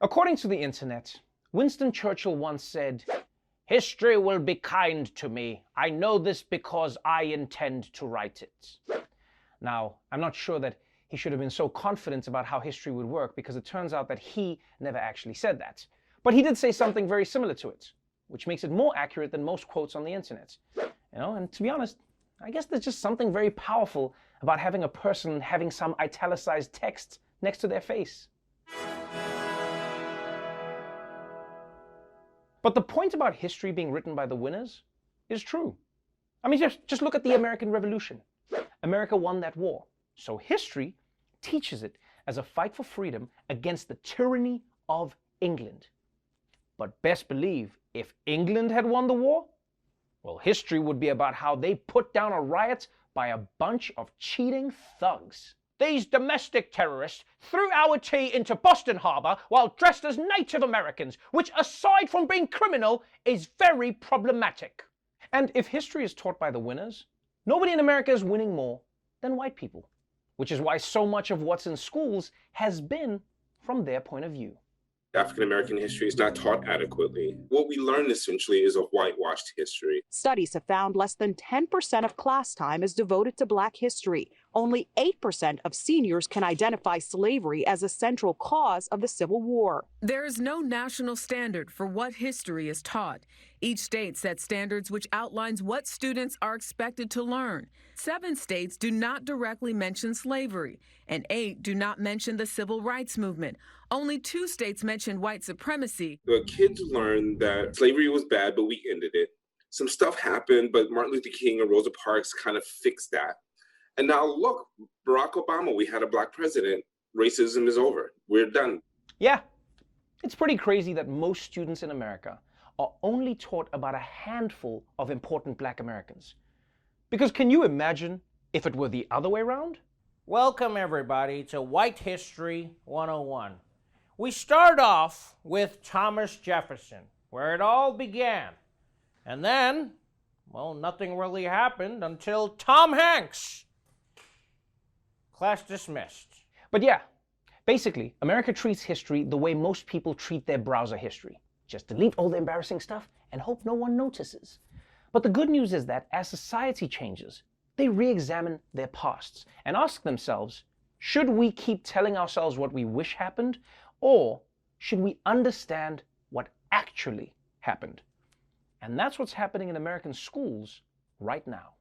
According to the internet, Winston Churchill once said, "History will be kind to me. I know this because I intend to write it." Now, I'm not sure that he should have been so confident about how history would work, because it turns out that he never actually said that. But he did say something very similar to it, which makes it more accurate than most quotes on the internet. And to be honest, I guess there's just something very powerful about having a person having some italicized text next to their face. But the point about history being written by the winners is true. I mean, just look at the American Revolution. America won that war. So history teaches it as a fight for freedom against the tyranny of England. But best believe, if England had won the war, well, history would be about how they put down a riot by a bunch of cheating thugs. "These domestic terrorists threw our tea into Boston Harbor while dressed as Native Americans, which, aside from being criminal, is very problematic." And if history is taught by the winners, nobody in America is winning more than white people, which is why so much of what's in schools has been from their point of view. African-American history is not taught adequately. What we learn essentially is a whitewashed history. Studies have found less than 10% of class time is devoted to Black history. Only 8% of seniors can identify slavery as a central cause of the Civil War. There is no national standard for what history is taught. Each state sets standards which outlines what students are expected to learn. 7 states do not directly mention slavery, and 8 do not mention the civil rights movement. Only 2 states mention white supremacy. The kids learned that slavery was bad, but we ended it. Some stuff happened, but Martin Luther King and Rosa Parks kind of fixed that. And now look, Barack Obama, we had a Black president. Racism is over. We're done. Yeah, it's pretty crazy that most students in America are only taught about a handful of important Black Americans. Because can you imagine if it were the other way around? Welcome everybody to White History 101. We start off with Thomas Jefferson, where it all began. And then, well, nothing really happened until Tom Hanks. Class dismissed. But yeah, basically, America treats history the way most people treat their browser history. Just delete all the embarrassing stuff and hope no one notices. But the good news is that as society changes, they re-examine their pasts and ask themselves, should we keep telling ourselves what we wish happened, or should we understand what actually happened? And that's what's happening in American schools right now.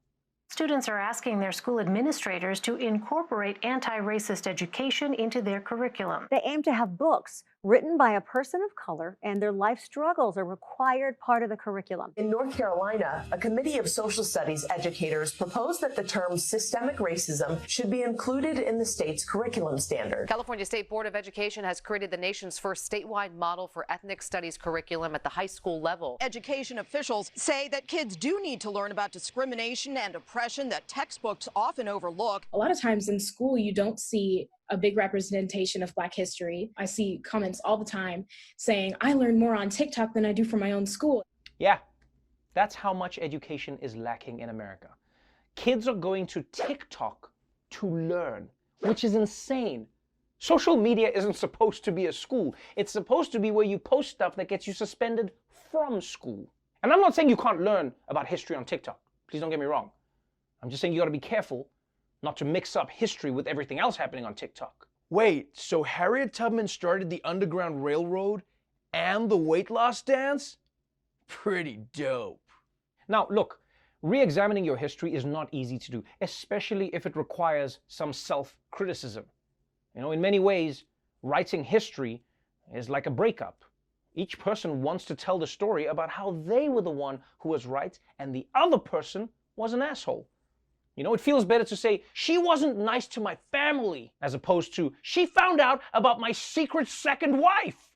Students are asking their school administrators to incorporate anti-racist education into their curriculum. They aim to have books written by a person of color, and their life struggles are required part of the curriculum. In North Carolina, a committee of social studies educators proposed that the term systemic racism should be included in the state's curriculum standard. California State Board of Education has created the nation's first statewide model for ethnic studies curriculum at the high school level. Education officials say that kids do need to learn about discrimination and oppression that textbooks often overlook. A lot of times in school, you don't see a big representation of Black history. I see comments all the time saying, I learn more on TikTok than I do from my own school. Yeah, that's how much education is lacking in America. Kids are going to TikTok to learn, which is insane. Social media isn't supposed to be a school. It's supposed to be where you post stuff that gets you suspended from school. And I'm not saying you can't learn about history on TikTok. Please don't get me wrong. I'm just saying you gotta be careful not to mix up history with everything else happening on TikTok. Wait, so Harriet Tubman started the Underground Railroad and the weight loss dance? Pretty dope. Now, look, re-examining your history is not easy to do, especially if it requires some self-criticism. In many ways, writing history is like a breakup. Each person wants to tell the story about how they were the one who was right and the other person was an asshole. It feels better to say, she wasn't nice to my family, as opposed to, she found out about my secret second wife.